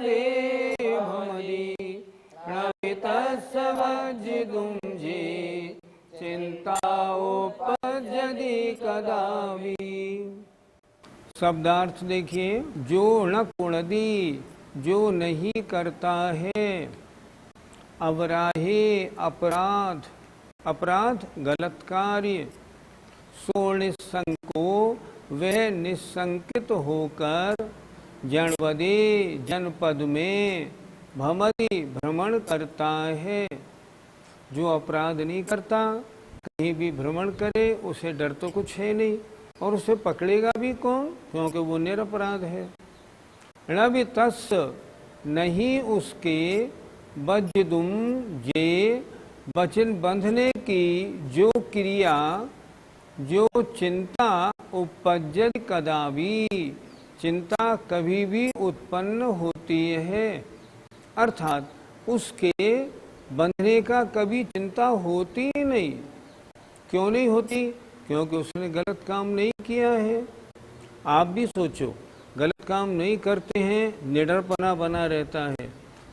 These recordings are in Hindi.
भमदी प्रवितस्य वज्जिदुंजे चिंताओपजदि कदापि। शब्दार्थ देखिए, जो न कुणदी, जो नहीं करता है, अवराहे अपराध, अपराध गलत कार्य, सो निसंको वह निसंकित होकर जनपदे जनपद में भमदी भ्रमण करता है। जो अपराध नहीं करता, कहीं भी भ्रमण करे, उसे डर तो कुछ है नहीं, और उसे पकड़ेगा भी कौन, क्योंकि वो निरपराध है। णवि तस् नहीं उसके बज्जिदुम जे वचन बंधने की जो क्रिया, जो चिंता उपजद कदापि, चिंता कभी भी उत्पन्न होती है। अर्थात उसके बंधने का कभी चिंता होती ही नहीं। क्यों नहीं होती? क्योंकि उसने गलत काम नहीं किया है। आप भी सोचो, गलत काम नहीं करते हैं, निडरपना बना रहता है,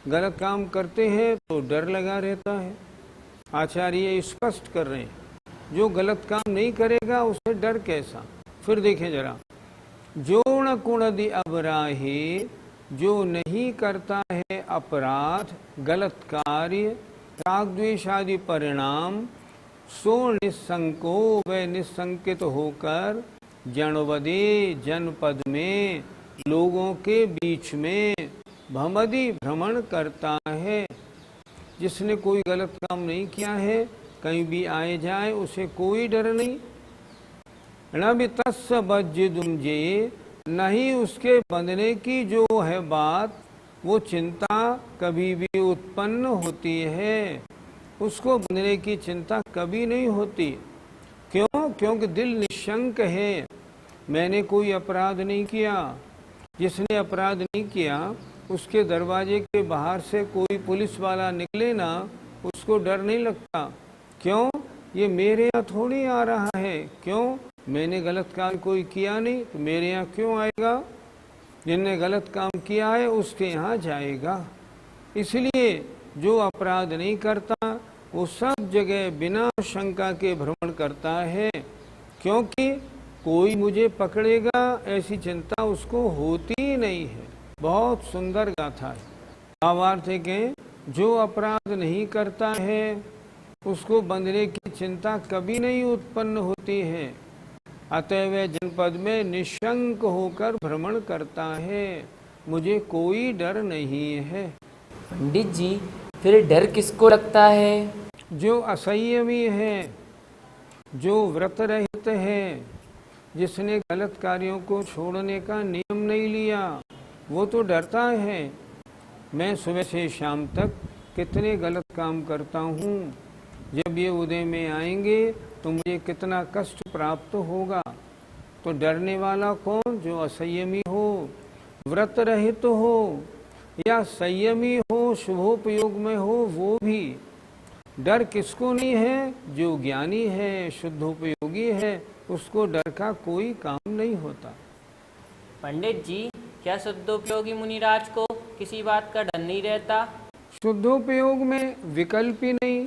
गलत काम करते हैं तो डर लगा रहता है। आचार्य स्पष्ट कर रहे हैं, जो गलत काम नहीं करेगा उसे डर कैसा। फिर देखें जरा, जो न कुणदि अवराहे, जो नहीं करता है अपराध गलत कार्य राग द्वेष आदि परिणाम, सो निसंको व निसंकित होकर जनपदे जनपद में लोगों के बीच में भमदी भ्रमण करता है। जिसने कोई गलत काम नहीं किया है, कहीं भी आए जाए उसे कोई डर नहीं। णवि तस्य बज्जिदुम जे, नहीं उसके बंधने की जो है बात, वो चिंता कभी भी उत्पन्न होती है, उसको बंधने की चिंता कभी नहीं होती। क्यों? क्योंकि दिल निशंक है, मैंने कोई अपराध नहीं किया। जिसने अपराध नहीं किया, उसके दरवाजे के बाहर से कोई पुलिस वाला निकले ना, उसको डर नहीं लगता। क्यों? ये मेरे यहाँ थोड़ी आ रहा है। क्यों? मैंने गलत काम कोई किया नहीं, तो मेरे यहाँ क्यों आएगा? जिसने गलत काम किया है उसके यहाँ जाएगा। इसलिए जो अपराध नहीं करता वो सब जगह बिना शंका के भ्रमण करता है, क्योंकि कोई मुझे पकड़ेगा ऐसी चिंता उसको होती ही नहीं है। बहुत सुंदर गाथा है। भावार्थ है कि जो अपराध नहीं करता है उसको बंधने की चिंता कभी नहीं उत्पन्न होती है, अतः वह जनपद में निशंक होकर भ्रमण करता है, मुझे कोई डर नहीं है। पंडित जी, फिर डर किसको लगता है? जो असंयमी है, जो व्रत रहित है, जिसने गलत कार्यों को छोड़ने का नियम नहीं लिया, वो तो डरता है। मैं सुबह से शाम तक कितने गलत काम करता हूँ, जब ये उदय में आएंगे तो मुझे कितना कष्ट प्राप्त होगा। तो डरने वाला कौन? जो असंयमी हो, व्रत रहित हो, या संयमी हो, शुभोपयोग में हो, वो भी। डर किसको नहीं है? जो ज्ञानी है, शुद्धोपयोगी है, उसको डर का कोई काम नहीं होता। पंडित जी, क्या शुद्धोपयोगी मुनिराज को किसी बात का डर नहीं रहता? शुद्धोपयोग में विकल्प ही नहीं।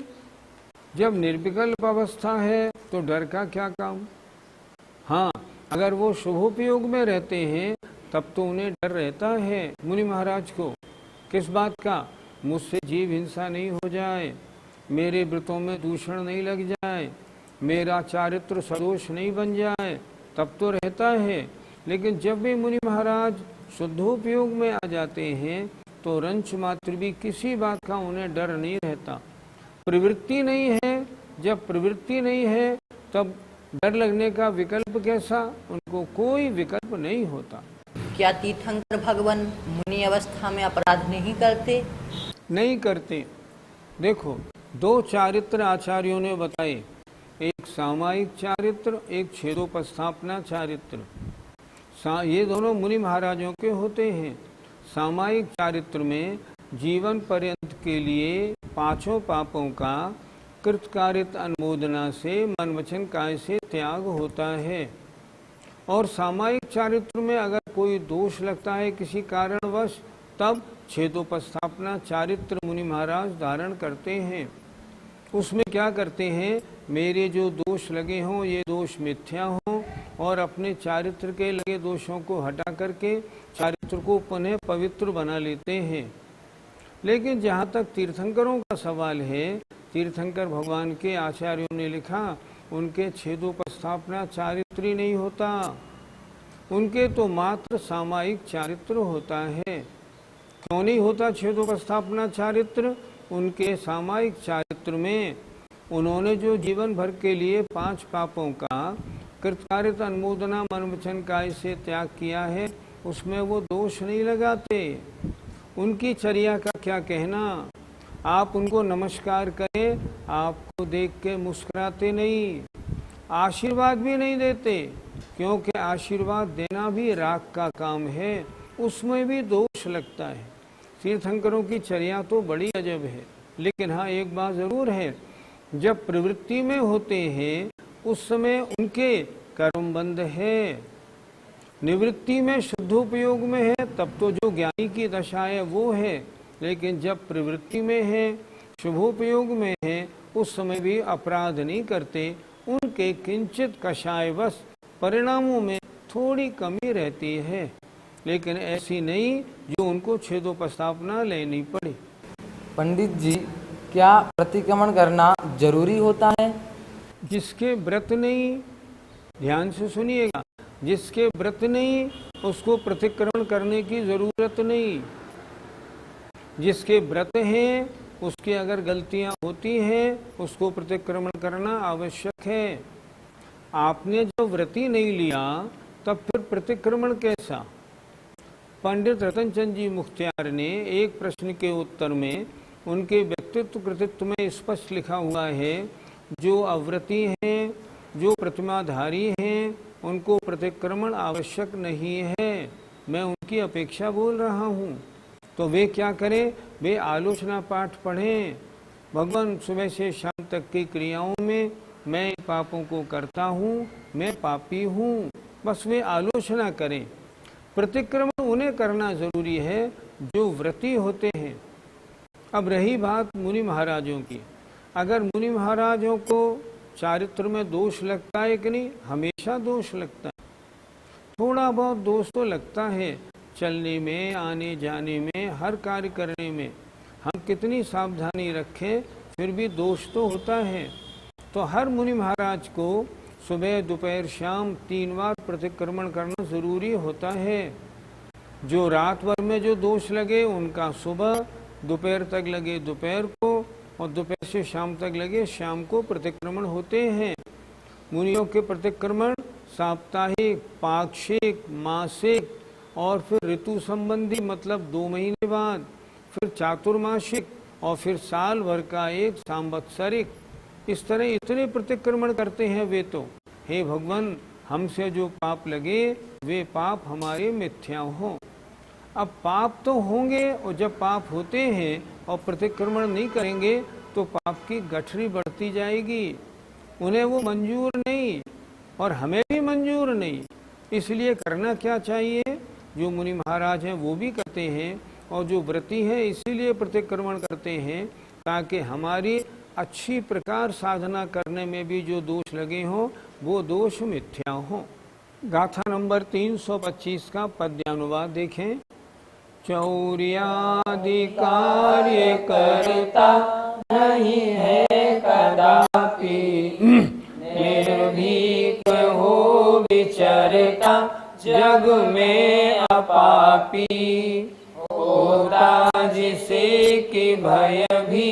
जब निर्विकल्प अवस्था है तो डर का क्या काम। हाँ, अगर वो शुभोपयोग में रहते हैं तब तो उन्हें डर रहता है। मुनि महाराज को किस बात का? मुझसे जीव हिंसा नहीं हो जाए, मेरे व्रतों में दूषण नहीं लग जाए, मेरा चारित्र सदोष नहीं बन जाए, तब तो रहता है। लेकिन जब भी मुनि महाराज शुद्धोपयोग में आ जाते हैं तो रंच मात्र भी किसी बात का उन्हें डर नहीं रहता। प्रवृत्ति नहीं है, जब प्रवृत्ति नहीं है तब डर लगने का विकल्प कैसा? उनको कोई विकल्प नहीं होता। क्या तीर्थंकर भगवान मुनि अवस्था में अपराध नहीं करते? नहीं करते। देखो, दो चारित्र आचार्यों ने बताए, एक सामायिक चारित्र, एक छेदोपस्थापना चारित्र। ये दोनों मुनि महाराजों के होते हैं। सामायिक चारित्र में जीवन पर्यंत के लिए पांचों पापों का कृतकारित अनुमोदना से मन वचन काय से त्याग होता है। और सामायिक चारित्र में अगर कोई दोष लगता है किसी कारणवश, तब छेदोपस्थापना चारित्र मुनि महाराज धारण करते हैं। उसमें क्या करते हैं, मेरे जो दोष लगे हों ये दोष मिथ्या हों और अपने चारित्र के लगे दोषों को हटा करके चारित्र को पुनः पवित्र बना लेते हैं। लेकिन जहाँ तक तीर्थंकरों का सवाल है, तीर्थंकर भगवान के आचार्यों ने लिखा उनके छेदोपस्थापना चारित्री नहीं होता, उनके तो मात्र सामायिक चारित्र होता है। क्यों नहीं होता छेदोपस्थापना चारित्र? उनके सामायिक चारित्र में उन्होंने जो जीवन भर के लिए 5 पापों का कृतकार्यता अनुमोदना मन वचन काय से त्याग किया है, उसमें वो दोष नहीं लगाते। उनकी चर्या का क्या कहना, आप उनको नमस्कार करें, आपको देख के मुस्कुराते नहीं, आशीर्वाद भी नहीं देते, क्योंकि आशीर्वाद देना भी राग का काम है, उसमें भी दोष लगता है। तीर्थंकरों की चर्या तो बड़ी अजब है। लेकिन हाँ, एक बात जरूर है, जब प्रवृत्ति में होते हैं उस समय उनके कर्म बंध है, निवृत्ति में शुद्धोपयोग में है तब तो जो ज्ञानी की दशा है वो है। लेकिन जब प्रवृत्ति में है, शुभोपयोग में है, उस समय भी अपराध नहीं करते। उनके किंचित कषायवश परिणामों में थोड़ी कमी रहती है, लेकिन ऐसी नहीं जो उनको छेदोपस्थापना लेनी पड़े। पंडित जी, क्या प्रतिक्रमण करना जरूरी होता है? जिसके व्रत नहीं, ध्यान से सुनिएगा, जिसके व्रत नहीं उसको प्रतिक्रमण करने की जरूरत नहीं। जिसके व्रत हैं उसकी अगर गलतियां होती हैं उसको प्रतिक्रमण करना आवश्यक है। आपने जो व्रती नहीं लिया तब फिर प्रतिक्रमण कैसा? पंडित रतनचंद जी मुख्तियार ने एक प्रश्न के उत्तर में उनके व्यक्तित्व कृतित्व में स्पष्ट लिखा हुआ है, जो अव्रती हैं, जो प्रतिमाधारी हैं, उनको प्रतिक्रमण आवश्यक नहीं है। मैं उनकी अपेक्षा बोल रहा हूँ। तो वे क्या करें? वे आलोचना पाठ पढ़ें। भगवान सुबह से शाम तक की क्रियाओं में मैं पापों को करता हूँ, मैं पापी हूँ, बस वे आलोचना करें। प्रतिक्रमण उन्हें करना जरूरी है जो व्रती होते हैं। अब रही बात मुनि महाराजों की, अगर मुनि महाराजों को चारित्र में दोष लगता है कि नहीं? हमेशा दोष लगता है। थोड़ा बहुत दोष तो लगता है, चलने में, आने जाने में, हर कार्य करने में हम कितनी सावधानी रखें फिर भी दोष तो होता है। तो हर मुनि महाराज को सुबह दोपहर शाम 3 बार प्रतिक्रमण करना जरूरी होता है। जो रात भर में जो दोष लगे उनका सुबह, दोपहर तक लगे दोपहर को, और दोपहर से शाम तक लगे शाम को प्रतिक्रमण होते हैं। मुनियों के प्रतिक्रमण साप्ताहिक, पाक्षिक, मासिक और फिर ऋतु संबंधी, मतलब 2 महीने बाद, फिर चातुर्मासिक और फिर साल भर का एक सांवत्सरिक, इस तरह इतने प्रतिक्रमण करते हैं वे तो। हे भगवान, हमसे जो पाप लगे वे पाप हमारे मिथ्या हों। अब पाप तो होंगे, और जब पाप होते हैं और प्रतिक्रमण नहीं करेंगे तो पाप की गठरी बढ़ती जाएगी। उन्हें वो मंजूर नहीं और हमें भी मंजूर नहीं। इसलिए करना क्या चाहिए? जो मुनि महाराज हैं वो भी करते हैं, और जो व्रती हैं इसीलिए प्रतिक्रमण करते हैं, ताकि हमारी अच्छी प्रकार साधना करने में भी जो दोष लगे हों वो दोष मिथ्या हों। गाथा नंबर 325 का पद्यानुवाद देखें। चौर्यादि कार्य करता नहीं है कदापि, निर्भीक हो विचरता जग में अपापी, होता जिसे कि भय भी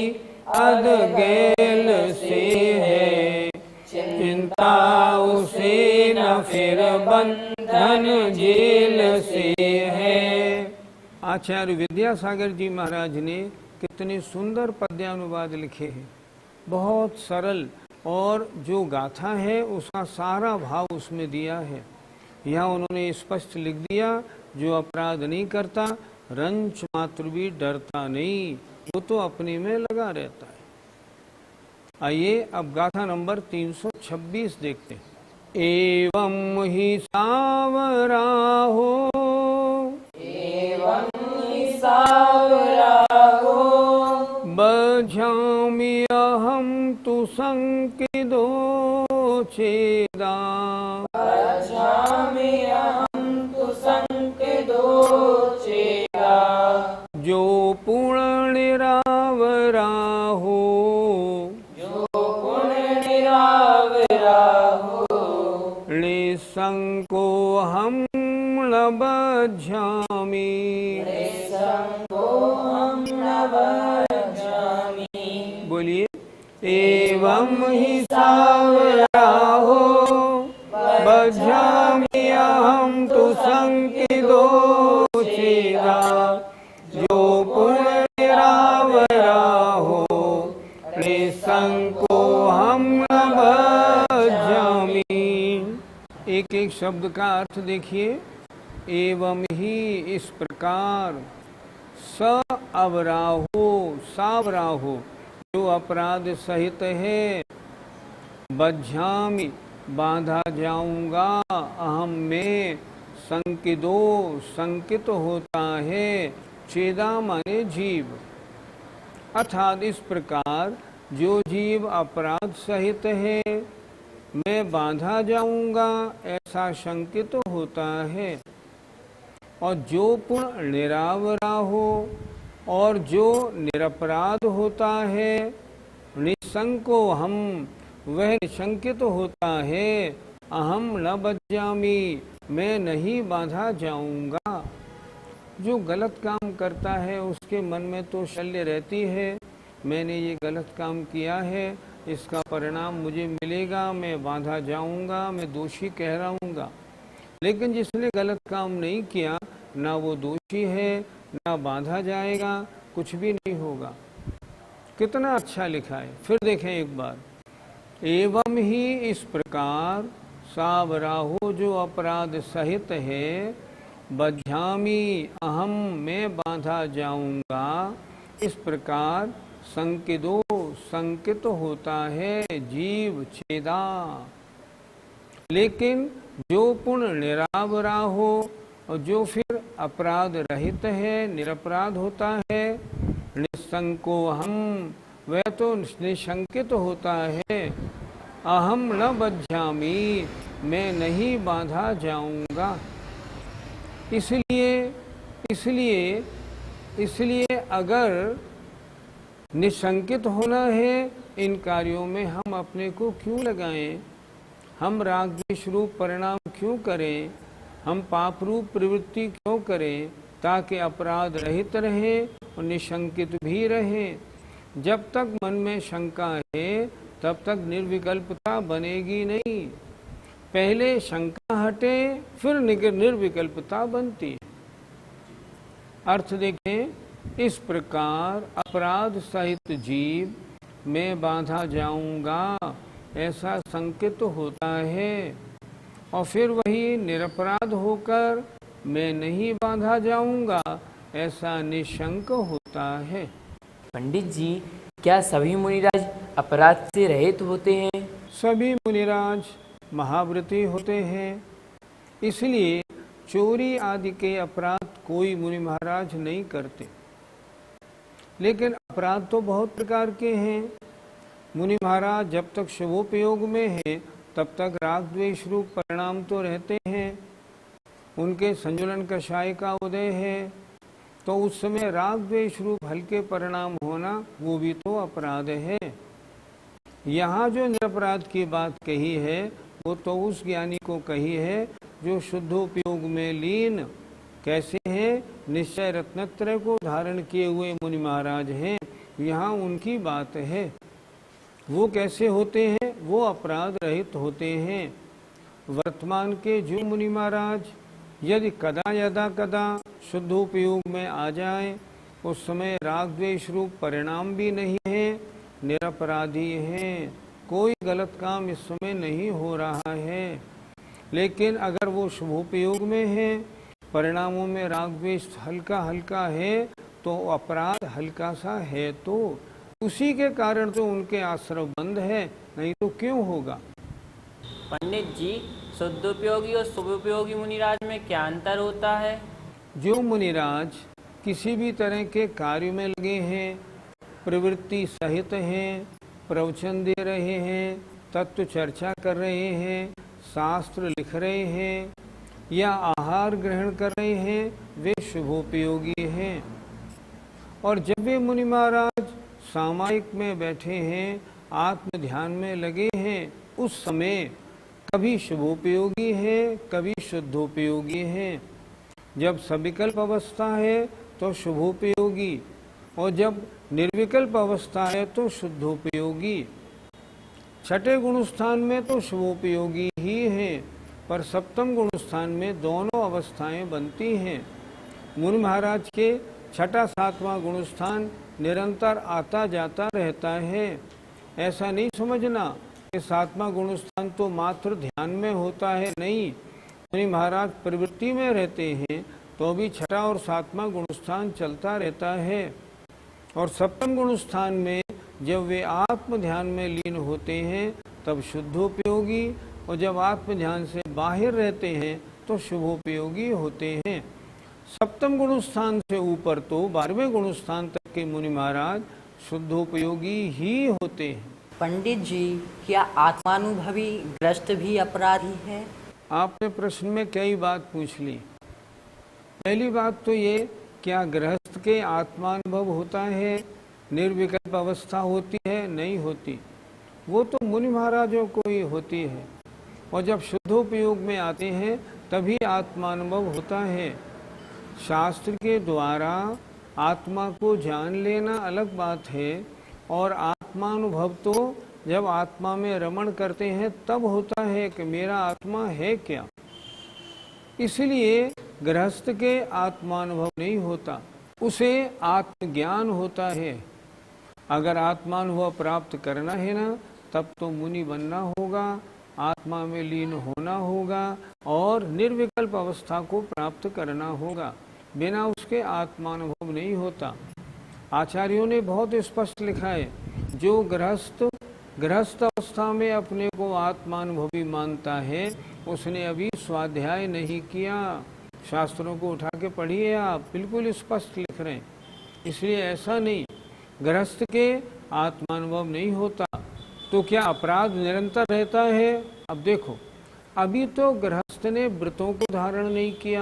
अधगैल से है, चिंता उसे न फिर बंधन जेल से है। आचार्य विद्यासागर जी महाराज ने कितने सुंदर पद्यानुवाद लिखे हैं, बहुत सरल, और जो गाथा है उसका सारा भाव उसमें दिया है। यहाँ उन्होंने स्पष्ट लिख दिया, जो अपराध नहीं करता, रंच मात्र भी डरता नहीं, वो तो अपने में लगा रहता है। आइए अब गाथा नंबर 326 देखते हैं। एवं ही सावरा हो, एवं ही सावरा बझामि अहं तु संकिदो छेदा। जो पूर्ण निरावरा हो, निसंको हम न बझामि। बोलिए, एवं ही सावरा हो, बझामि अहं तु संकिदो छेदा। जो पूर्ण निरावरा हो, निसंको हम न बझामि। एक एक शब्द का अर्थ देखिए। एवं ही, इस प्रकार, स अवराहो, सावराहो, जो अपराध सहित है, बझामि, बांधा जाऊंगा, अहम में, संकिदो, संकित होता है, छेदा माने जीव। अर्थात इस प्रकार जो जीव अपराध सहित है, मैं बांधा जाऊंगा ऐसा शंकित होता है। और जो पूर्ण निरावरा हो और जो निरपराध होता है, निसंको हम, वह निशंकित होता है, अहम न बझामि, मैं नहीं बांधा जाऊंगा। जो गलत काम करता है उसके मन में तो शल्य रहती है, मैंने ये गलत काम किया है, इसका परिणाम मुझे मिलेगा, मैं बांधा जाऊंगा, मैं दोषी कहलाऊंगा। लेकिन जिसने गलत काम नहीं किया, ना वो दोषी है, ना बांधा जाएगा, कुछ भी नहीं होगा। कितना अच्छा लिखा है। फिर देखें एक बार। एवं ही, इस प्रकार, सावराहो, जो अपराध सहित है, बझामि अहम, मैं बांधा जाऊंगा, इस प्रकार संकिदो, संकित होता है जीव, छेदा। लेकिन जो पूर्ण निरावरा हो और जो फिर अपराध रहित है, निरपराध होता है, निसंको हम, वह तो निशंकित होता है, अहम न बझामि, मैं नहीं बांधा जाऊंगा। इसलिए अगर निशंकित होना है, इन कार्यों में हम अपने को क्यों लगाएं? हम राग द्वेष रूप परिणाम क्यों करें? हम पाप रूप प्रवृत्ति क्यों करें? ताकि अपराध रहित रहे और निशंकित भी रहे। जब तक मन में शंका है तब तक निर्विकल्पता बनेगी नहीं। पहले शंका हटे फिर निर्विकल्पता बनती है। अर्थ देखें, इस प्रकार अपराध सहित जीव मैं बांधा जाऊंगा ऐसा संकित होता है, और फिर वही निरपराध होकर मैं नहीं बांधा जाऊंगा ऐसा निशंक होता है। पंडित जी, क्या सभी मुनिराज अपराध से रहित होते हैं? सभी मुनिराज महाव्रती होते हैं, इसलिए चोरी आदि के अपराध कोई मुनि महाराज नहीं करते। लेकिन अपराध तो बहुत प्रकार के हैं। मुनि महाराज जब तक शुभोपयोग में है तब तक राग द्वेष रूप परिणाम तो रहते हैं। उनके संजुलन कषाय का उदय है तो उस समय राग द्वेष रूप हल्के परिणाम होना वो भी तो अपराध है। यहाँ जो निरपराध की बात कही है वो तो उस ज्ञानी को कही है जो शुद्धोपयोग में लीन कैसे हैं, निश्चय रत्नत्रय को धारण किए हुए मुनि महाराज हैं। यहाँ उनकी बात है। वो कैसे होते हैं? वो अपराध रहित होते हैं। वर्तमान के जो मुनि महाराज यदि कदा यदा कदा शुद्धोपयोग में आ जाए उस समय राग द्वेष रूप परिणाम भी नहीं है, निरपराधी हैं, कोई गलत काम इस समय नहीं हो रहा है। लेकिन अगर वो शुभोपयोग में है, परिणामों में राग द्वेष हल्का हल्का है तो अपराध हल्का सा है, तो उसी के कारण तो उनके आश्रम बंद है, नहीं तो क्यों होगा। पंडित जी, शुद्धोपयोगी और शुभोपयोगी मुनिराज में क्या अंतर होता है? जो मुनिराज किसी भी तरह के कार्य में लगे हैं, प्रवृत्ति सहित हैं, प्रवचन दे रहे हैं, तत्व चर्चा कर रहे हैं, शास्त्र लिख रहे हैं या आहार ग्रहण कर रहे हैं, वे शुभोपयोगी हैं। और जब वे मुनि महाराज सामायिक में बैठे हैं, आत्म ध्यान में लगे हैं, उस समय कभी शुभोपयोगी है, कभी शुद्धोपयोगी है। जब सविकल्प अवस्था है तो शुभोपयोगी, और जब निर्विकल्प अवस्था है तो शुद्धोपयोगी। छठे गुण स्थान में तो शुभोपयोगी ही है, पर सप्तम गुण स्थान में दोनों अवस्थाएं बनती हैं। मुनि महाराज के छठा सातवां गुण स्थान निरंतर आता जाता रहता है। ऐसा नहीं समझना कि सातवां गुण स्थान तो मात्र ध्यान में होता है, नहीं। मुनि महाराज प्रवृत्ति में रहते हैं तो भी छठा और सातवां गुण स्थान चलता रहता है। और सप्तम गुण स्थान में जब वे आत्म ध्यान में लीन होते हैं तब शुद्धोपयोगी, और जब आत्म ध्यान से बाहर रहते हैं तो शुभोपयोगी होते हैं। सप्तम गुण स्थान से ऊपर तो 12वें गुण स्थान तक के मुनि महाराज शुद्धोपयोगी ही होते हैं। पंडित जी, क्या आत्मानुभवी ग्रस्त भी अपराधी है? आपने प्रश्न में कई बात पूछ ली। पहली बात तो ये, क्या गृहस्थ के आत्मानुभव होता है? निर्विकल्प अवस्था होती है? नहीं होती। वो तो मुनि महाराजों को ही होती है, और जब शुद्धोपयोग में आते हैं तभी आत्मानुभव होता है। शास्त्र के द्वारा आत्मा को जान लेना अलग बात है, और आत्मानुभव तो जब आत्मा में रमण करते हैं तब होता है कि मेरा आत्मा है क्या। इसलिए गृहस्थ के आत्मानुभव नहीं होता, उसे आत्मज्ञान होता है। अगर आत्मानुभव प्राप्त करना है ना, तब तो मुनि बनना होगा, आत्मा में लीन होना होगा और निर्विकल्प अवस्था को प्राप्त करना होगा। बिना उसके आत्मानुभव नहीं होता। आचार्यों ने बहुत स्पष्ट लिखा है, जो गृहस्थ अवस्था में अपने को आत्मानुभवी मानता है, उसने अभी स्वाध्याय नहीं किया। शास्त्रों को उठा के पढ़िए, आप बिल्कुल स्पष्ट लिख रहे हैं। इसलिए ऐसा नहीं, गृहस्थ के आत्मानुभव नहीं होता। तो क्या अपराध निरंतर रहता है? अब देखो, अभी तो गृहस्थ ने व्रतों को धारण नहीं किया।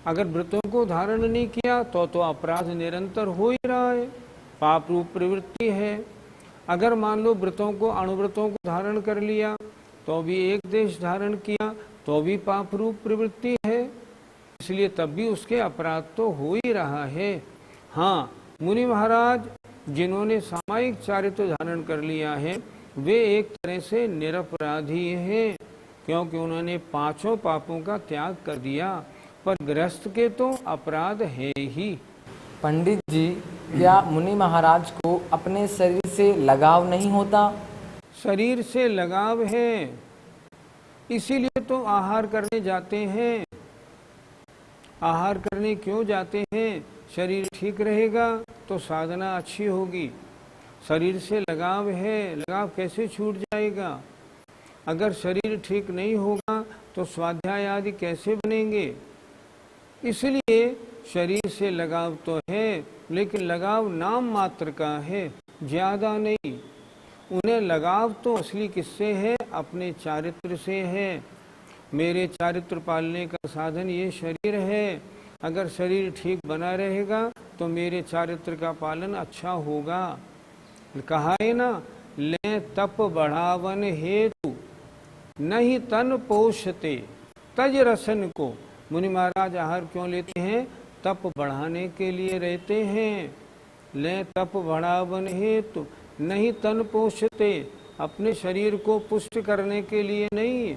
अगर व्रतों को धारण नहीं किया तो अपराध निरंतर हो ही रहा है, पाप रूप प्रवृत्ति है। अगर मान लो व्रतों को अणुव्रतों को धारण कर लिया तो भी एक देश धारण किया तो भी पाप रूप प्रवृत्ति है, इसलिए तब भी उसके अपराध तो हो ही रहा है। हाँ, मुनि महाराज जिन्होंने सामायिक चारित्र धारण कर लिया है वे एक तरह से निरपराधी हैं, क्योंकि उन्होंने पांचों पापों का त्याग कर दिया। पर गृहस्थ के तो अपराध है ही। पंडित जी, क्या मुनि महाराज को अपने शरीर से लगाव नहीं होता? शरीर से लगाव है, इसीलिए तो आहार करने जाते हैं। आहार करने क्यों जाते हैं? शरीर ठीक रहेगा तो साधना अच्छी होगी। शरीर से लगाव है, लगाव कैसे छूट जाएगा? अगर शरीर ठीक नहीं होगा तो स्वाध्याय आदि कैसे बनेंगे? इसलिए शरीर से लगाव तो है, लेकिन लगाव नाम मात्र का है, ज्यादा नहीं। उन्हें लगाव तो असली किससे है? अपने चारित्र से है। मेरे चारित्र पालने का साधन ये शरीर है। अगर शरीर ठीक बना रहेगा तो मेरे चारित्र का पालन अच्छा होगा। कहा है ना, ले तप बढ़ावन हेतु नहीं तन पोषते तज रसन को। मुनि महाराज आहार क्यों लेते हैं? तप बढ़ाने के लिए रहते हैं। ले तप बढ़ावन हेतु नहीं तन पोषते, अपने शरीर को पुष्ट करने के लिए नहीं।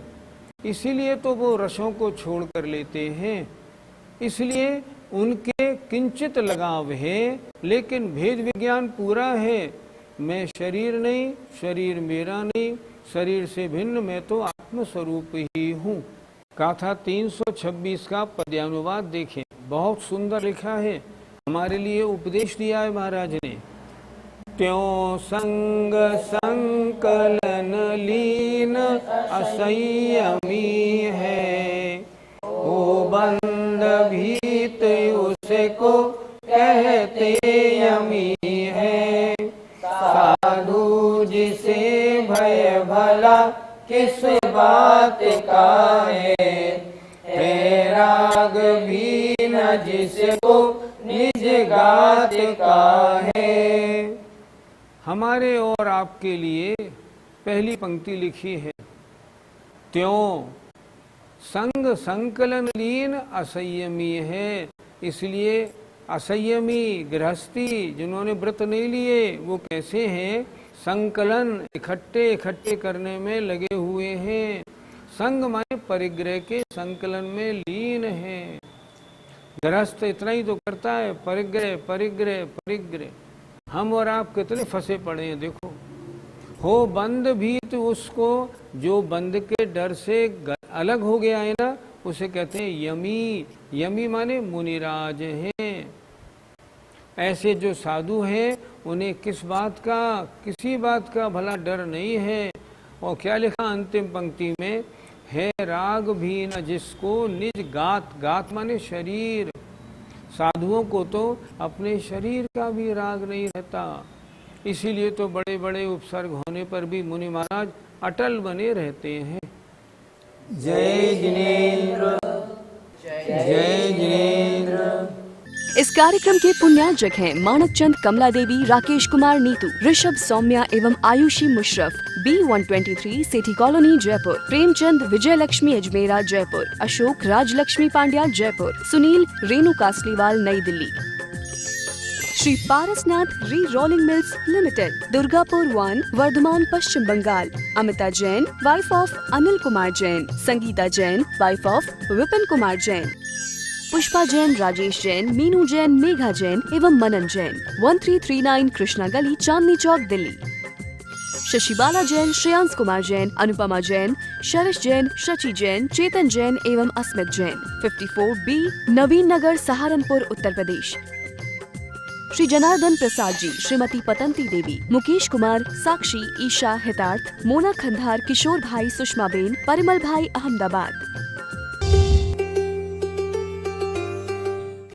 इसीलिए तो वो रसों को छोड़ कर लेते हैं। इसलिए उनके किंचित लगाव है, लेकिन भेद विज्ञान पूरा है। मैं शरीर नहीं, शरीर मेरा नहीं, शरीर से भिन्न मैं तो आत्मस्वरूप ही हूँ। गाथा 326 का पद्यानुवाद देखें, बहुत सुंदर लिखा है। हमारे लिए उपदेश दिया है महाराज ने। त्यों संग संकलन लीन असंयमी है, ओ बंद भीत उसको कहते यमी है। किस बात का है राग भी न जिसको निज गात का है। हमारे और आपके लिए पहली पंक्ति लिखी है, त्यों संग संकलन लीन असंयमी है। इसलिए असंयमी गृहस्थी जिन्होंने व्रत नहीं लिए वो कैसे हैं? संकलन इकट्ठे इकट्ठे करने में लगे हुए हैं। संग माने परिग्रह के संकलन में लीन है। गृहस्थ इतना ही तो करता है, परिग्रह परिग्रह परिग्रह। हम और आप कितने फंसे पड़े हैं। देखो, हो बंद भी तो उसको जो बंद के डर से अलग हो गया है ना, उसे कहते हैं यमी। यमी माने मुनिराज हैं। ऐसे जो साधु हैं उन्हें किस बात का, किसी बात का भला डर नहीं है। और क्या लिखा अंतिम पंक्ति में, है राग भी न जिसको निज गात। गात माने शरीर। साधुओं को तो अपने शरीर का भी राग नहीं रहता। इसीलिए तो बड़े बड़े उपसर्ग होने पर भी मुनि महाराज अटल बने रहते हैं। जय जिनेन्द्र, जय जिनेन्द्र। इस कार्यक्रम के पुण्यार्जक हैं मानक चंद, कमला देवी, राकेश कुमार नीतू, ऋषभ, सौम्या एवं Ayushi Musharraf, B123 Sethi colony Jaipur, Premchand, Vijay Lakshmi Ajmera Jaipur, Ashok, Rajlakshmi Pandya Jaipur, Sunil, Renu Kasliwal New Delhi. Shri Parasnath re rolling mills limited, Durgapur 1, Vardhaman Paschim Bengal. Amita Jain, wife of Anil Kumar Jain, Sangeeta Jain, wife of Vipin Kumar Jain, Pushpa Jain, Rajesh Jain, Meenu Jain, Megha Jain एवं मनन जैन, 1339 कृष्णा गली, चांदनी चौक, दिल्ली। शशिबाला जैन, श्रेयांश कुमार जैन, अनुपमा जैन, शरश जैन, शची जैन, चेतन जैन एवं अस्मित जैन, 54B, नवीन नगर, सहारनपुर, उत्तर प्रदेश। श्री जनार्दन प्रसाद जी, श्रीमती पतंती देवी, मुकेश कुमार, साक्षी, ईशा, हितार्थ, मोना खंधार, किशोर भाई, सुषमा बेन, परिमल भाई, अहमदाबाद।